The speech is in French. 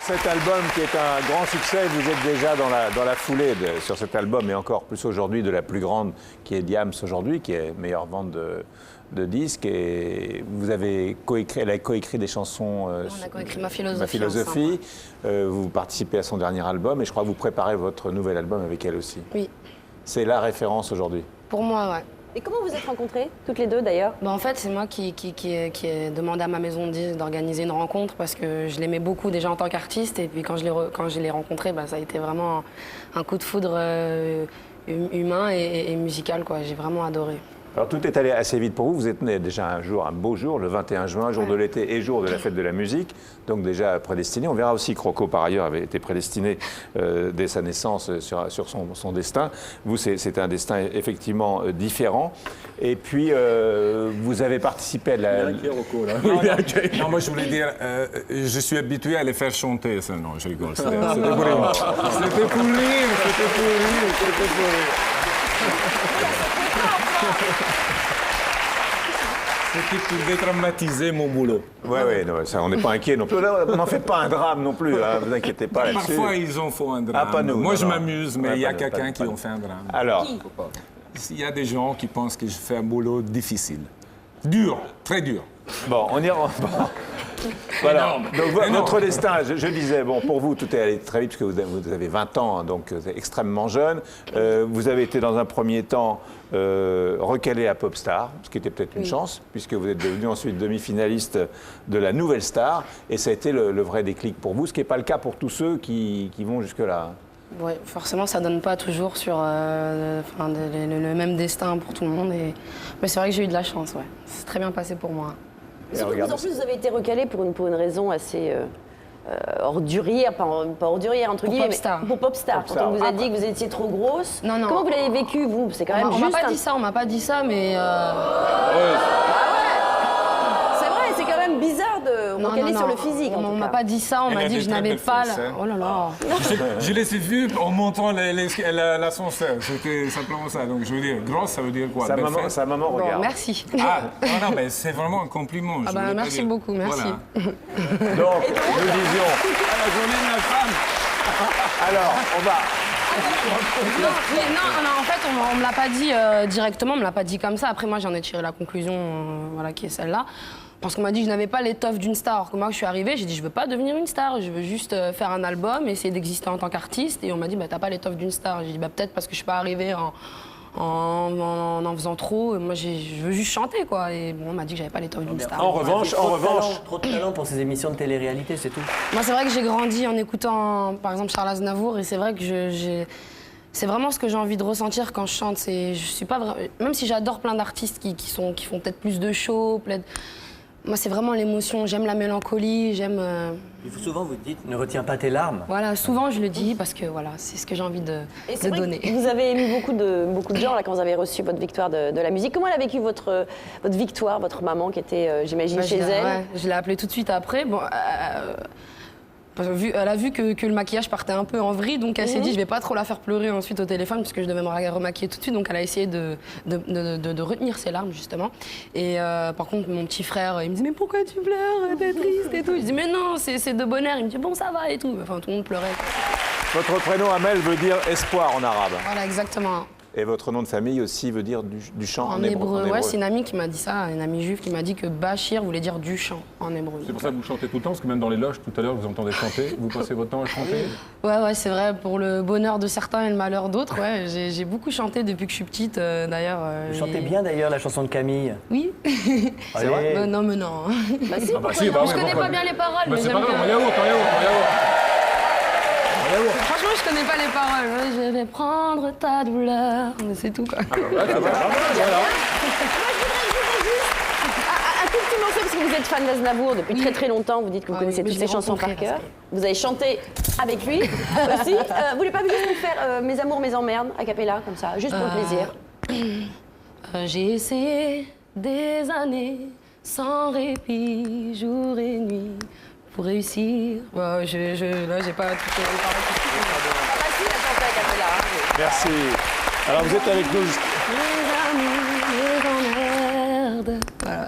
Cet album qui est un grand succès, vous êtes déjà dans la foulée sur cet album, et encore plus aujourd'hui de la plus grande qui est Diams aujourd'hui, qui est meilleure vente de disques. Et vous avez coécrit, elle a coécrit des chansons. On a coécrit Ma philosophie. Ma philosophie. Vous participez à son dernier album et je crois que vous préparez votre nouvel album avec elle aussi. Oui. C'est la référence aujourd'hui. Pour moi, ouais. Et comment vous êtes rencontrées, toutes les deux d'ailleurs? En fait, c'est moi qui ai demandé à ma maison de disques d'organiser une rencontre parce que je l'aimais beaucoup déjà en tant qu'artiste. Et puis quand je l'ai rencontré, ça a été vraiment un coup de foudre humain et musical, quoi. J'ai vraiment adoré. Alors tout est allé assez vite pour vous. Vous êtes né déjà un beau jour, le 21 juin, jour de l'été et jour de la fête de la musique. Donc déjà prédestiné. On verra aussi que Rocco, par ailleurs, avait été prédestiné dès sa naissance sur son destin. Vous, c'est un destin effectivement différent. Et puis, vous avez participé à la... Il est inquiet, Rocco, là. Non, moi je voulais dire, je suis habitué à les faire chanter. Non, je rigole. C'était pour rire. C'était pour rire. C'était pour dédramatiser mon boulot. Oui, on n'est pas inquiet non plus. Là, on n'en fait pas un drame non plus, hein, vous inquiétez pas là-dessus. Parfois, ils en font un drame. Ah, pas nous. Moi, je non. m'amuse, mais il y a quelqu'un qui en fait un drame. Alors, Il y a des gens qui pensent que je fais un boulot difficile. Dur, très dur. bon, on y rentre. Voilà. Donc, votre destin, je disais, bon, pour vous, tout est allé très vite, parce que vous avez 20 ans, donc c'est extrêmement jeune. Vous avez été, dans un premier temps, recalé à Popstar, ce qui était peut-être une chance, puisque vous êtes devenu ensuite demi-finaliste de la Nouvelle Star, et ça a été le vrai déclic pour vous, ce qui n'est pas le cas pour tous ceux qui vont jusque-là. Oui, forcément, ça donne pas toujours sur le même destin pour tout le monde. Mais c'est vrai que j'ai eu de la chance, ouais. C'est très bien passé pour moi. Surtout que en plus, vous avez été recalé pour une raison assez ordurière, pas ordurière entre guillemets, Popstar. mais pour Popstar. Quand on vous a dit que vous étiez trop grosse. Non. Comment vous l'avez vécu, vous? C'est quand même On juste. on m'a pas dit ça, mais... C'est vrai, c'est quand même bizarre de recaler sur le physique. En On tout m'a cas. pas dit ça, on m'a dit que je n'avais pas... Oh là là. Je les ai vus en montant l'ascenseur. C'était simplement ça. Donc, je veux dire, grosse, ça veut dire quoi? Sa maman Bon, regarde. merci. Ah, non, mais c'est vraiment un compliment. je voulais pas Merci dire. beaucoup, merci. Voilà. Donc, nous disions... À la journée de la femme. Alors, on va... Non, en fait, on me l'a pas dit directement, on me l'a pas dit comme ça. Après, moi, j'en ai tiré la conclusion, qui est celle-là. Parce qu'on m'a dit que je n'avais pas l'étoffe d'une star. Alors que moi, je suis arrivée, j'ai dit, je veux pas devenir une star, je veux juste faire un album, essayer d'exister en tant qu'artiste. Et on m'a dit, t'as pas l'étoffe d'une star. J'ai dit, peut-être parce que je suis pas arrivée en faisant trop. Moi, je veux juste chanter, quoi. Et bon, on m'a dit que j'avais pas l'étoffe d'une star. En revanche... Trop de talent pour ces émissions de télé-réalité, c'est tout. Moi, c'est vrai que j'ai grandi en écoutant, par exemple, Charles Aznavour, et c'est vrai que c'est vraiment ce que j'ai envie de ressentir quand je chante. Je suis pas même si j'adore plein d'artistes qui font peut-être plus de show, moi, c'est vraiment l'émotion. J'aime la mélancolie, j'aime... Souvent, vous dites, ne retiens pas tes larmes. Voilà, souvent je le dis parce que voilà, c'est ce que j'ai envie de donner. Vous avez ému beaucoup de gens là, quand vous avez reçu votre victoire de la musique. Comment elle a vécu votre victoire, votre maman qui était, j'imagine, chez elle? Ouais, je l'ai appelée tout de suite après. Bon, elle a vu que le maquillage partait un peu en vrille, donc elle s'est dit je vais pas trop la faire pleurer ensuite au téléphone puisque je devais me remaquiller tout de suite, donc elle a essayé de retenir ses larmes justement. Et par contre mon petit frère il me dit mais pourquoi tu pleures, t'es triste et tout. Je dis mais non c'est de bonheur. Il me dit bon ça va et tout. Enfin tout le monde pleurait. Votre prénom Amel veut dire espoir en arabe. Voilà exactement. Et votre nom de famille aussi veut dire du chant en hébreu. hébreu. Ouais, c'est une amie qui m'a dit ça, une amie juive qui m'a dit que Bachir voulait dire du chant en hébreu. C'est pour ça que vous chantez tout le temps, parce que même dans les loges, tout à l'heure, vous entendez chanter. Vous passez votre temps à chanter? Ouais, c'est vrai. Pour le bonheur de certains et le malheur d'autres, ouais, j'ai beaucoup chanté depuis que je suis petite, d'ailleurs. Vous chantez bien, d'ailleurs, la chanson de Camille. Oui. C'est vrai? Non, mais non. Bah si, Je connais pas bien les paroles, mais C'est j'aime pas grave, bien. en yaourt. Franchement, je connais pas les paroles. Je vais prendre ta douleur. Mais c'est tout, quoi. Un tout petit morceau, parce que vous êtes fan d'Aznavour depuis très très longtemps, vous dites que vous connaissez mais toutes je l'ai ses chansons par rencontré cœur. Vous avez chanté avec lui aussi. Vous voulez pas juste nous faire Mes amours, mes emmerdes, a cappella, comme ça, juste pour le plaisir? J'ai essayé des années sans répit, jour et nuit, pour réussir. Là, j'ai pas toutes les paroles. Ah bah si, la chanté a cappella. Merci. Alors vous êtes avec nous. Les amours, les emmerdes. Voilà.